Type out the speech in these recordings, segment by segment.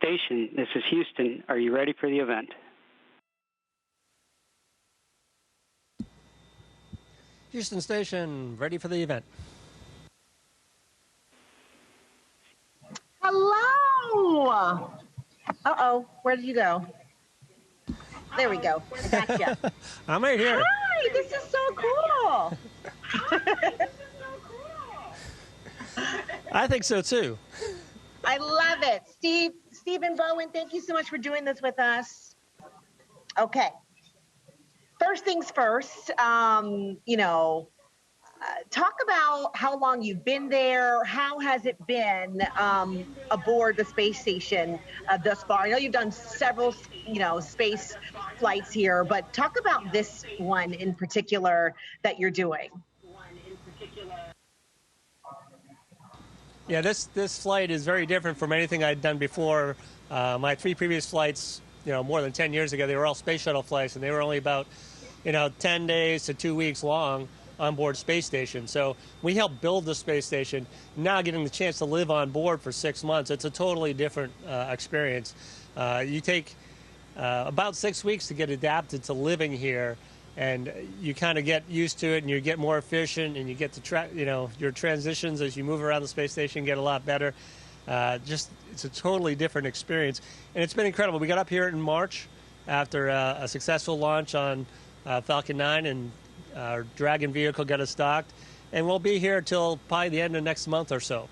station. This is Houston. Are you ready for the event? Houston Station, ready for the event. Hello. Uh-oh, where did you go? There we go. I gotcha. I'm right here. Hi, this is so cool. I think so too. I love it. Stephen Bowen, thank you so much for doing this with us. Okay. First things first, talk about how long you've been there. How has it been aboard the space station thus far? I know you've done several, space flights here, but talk about this one in particular that you're doing. Yeah, this flight is very different from anything I'd done before. My 3 previous flights, more than 10 years ago, they were all space shuttle flights, and they were only about, 10 days to 2 weeks long onboard space station. So we helped build the space station. Now getting the chance to live on board for 6 months, it's a totally different experience. You take about 6 weeks to get adapted to living here, and you kind of get used to it, and you get more efficient, and you get to your transitions as you move around the space station get a lot better. It's a totally different experience, and it's been incredible. We got up here in March after a successful launch on Falcon 9, and our Dragon vehicle got us docked, and we'll be here till probably the end of next month or so.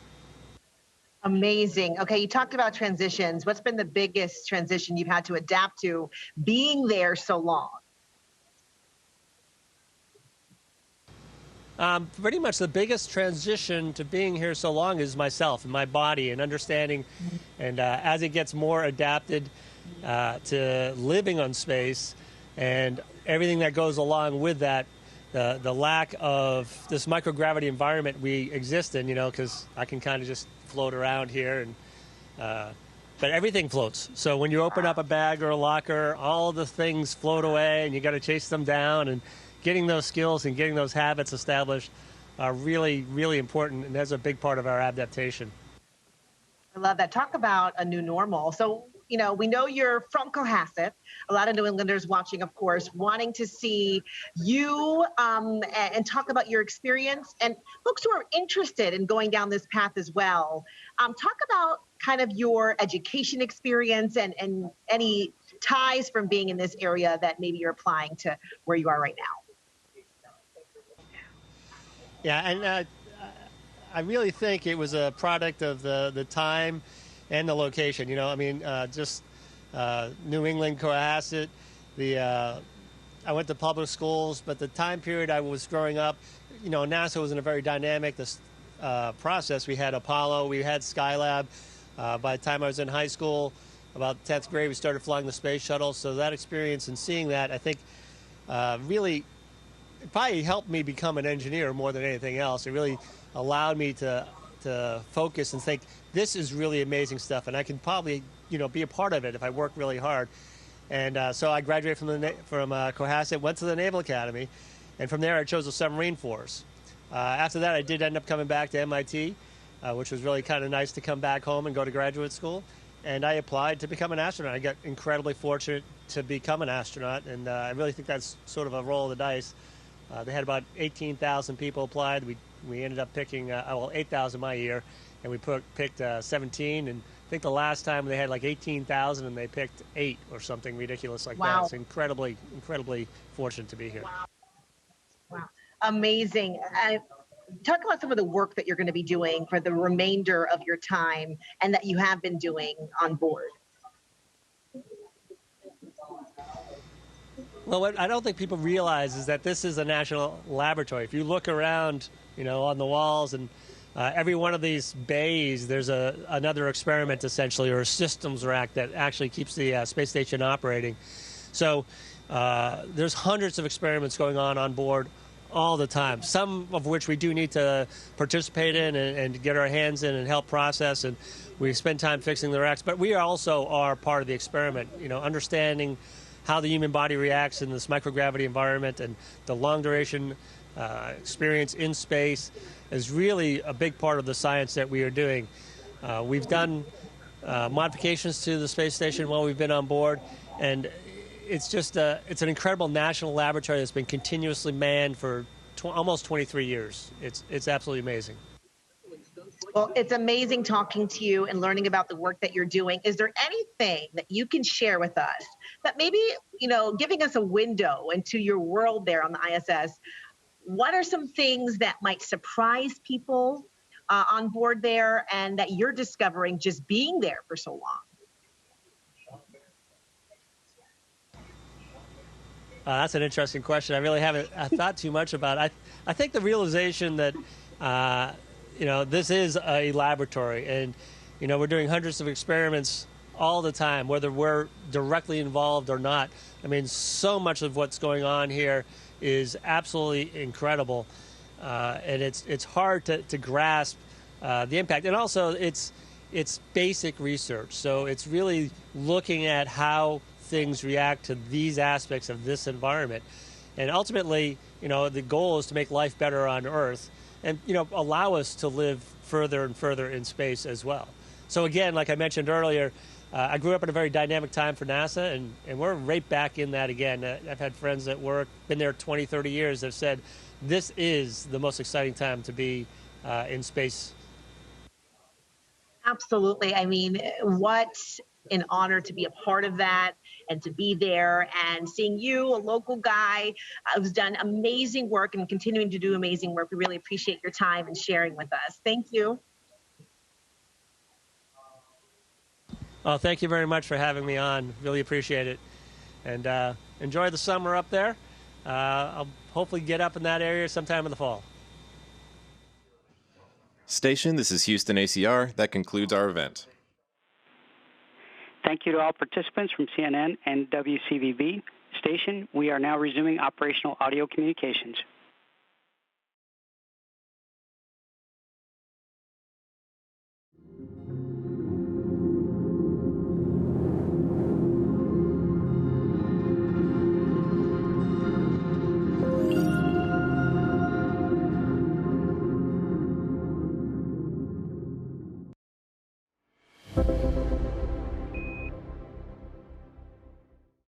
Amazing. Okay, you talked about transitions. What's been the biggest transition you've had to adapt to being there so long? Pretty much the biggest transition to being here so long is myself and my body and understanding. And as it gets more adapted to living on space and everything that goes along with that, the lack of this microgravity environment we exist in, because I can kind of just float around here, but everything floats. So when you open up a bag or a locker, all the things float away, and you got to chase them down. And getting those skills and getting those habits established are really, really important, and that's a big part of our adaptation. I love that. Talk about a new normal. So, we know you're from Cohasset. A lot of New Englanders watching, of course, wanting to see you and talk about your experience, and folks who are interested in going down this path as well. Talk about kind of your education experience and any ties from being in this area that maybe you're applying to where you are right now. Yeah, and I really think it was a product of the time and the location. Just New England, Cohasset. I went to public schools, but the time period I was growing up, NASA was in a very dynamic process. We had Apollo, we had Skylab. By the time I was in high school, about 10th grade, we started flying the space shuttle. So that experience and seeing that, I think, really it probably helped me become an engineer more than anything else. It really allowed me to focus and think, this is really amazing stuff, and I can probably, be a part of it if I work really hard. And so I graduated from Cohasset, went to the Naval Academy, and from there I chose the submarine force. After that, I did end up coming back to MIT, which was really kind of nice to come back home and go to graduate school. And I applied to become an astronaut. I got incredibly fortunate to become an astronaut, and I really think that's sort of a roll of the dice. They had about 18,000 people applied. We ended up picking, 8,000 my year, and we picked 17. And I think the last time they had like 18,000, and they picked 8 or something ridiculous like that. It's incredibly, incredibly fortunate to be here. Wow. Amazing. Talk about some of the work that you're going to be doing for the remainder of your time and that you have been doing on board. Well, what I don't think people realize is that this is a national laboratory. If you look around, on the walls, and every one of these bays, there's another experiment essentially, or a systems rack that actually keeps the space station operating. So there's hundreds of experiments going on board all the time, some of which we do need to participate in and get our hands in and help process, and we spend time fixing the racks. But we also are part of the experiment, understanding how the human body reacts in this microgravity environment, and the long duration experience in space is really a big part of the science that we are doing. We've done modifications to the space station while we've been on board, and it's just it's an incredible national laboratory that's been continuously manned for almost 23 years. It's absolutely amazing. Well, it's amazing talking to you and learning about the work that you're doing. Is there anything that you can share with us that maybe, giving us a window into your world there on the ISS? What are some things that might surprise people on board there and that you're discovering just being there for so long? That's an interesting question. I really haven't thought too much about it. I think the realization that, this is a laboratory, and, we're doing hundreds of experiments all the time, whether we're directly involved or not. I mean, so much of what's going on here is absolutely incredible, and it's hard to grasp the impact. And also, it's basic research, so it's really looking at how things react to these aspects of this environment. And ultimately, the goal is to make life better on Earth and, allow us to live further and further in space as well. So again, like I mentioned earlier, I grew up at a very dynamic time for NASA, and we're right back in that again. I've had friends that been there 20, 30 years that have said this is the most exciting time to be in space. Absolutely. I mean, what an honor to be a part of that and to be there and seeing you, a local guy who's done amazing work and continuing to do amazing work. We really appreciate your time and sharing with us. Thank you. Oh, thank you very much for having me on. Really appreciate it. And enjoy the summer up there. I'll hopefully get up in that area sometime in the fall. Station, this is Houston ACR. That concludes our event. Thank you to all participants from CNN and WCVB. Station, we are now resuming operational audio communications.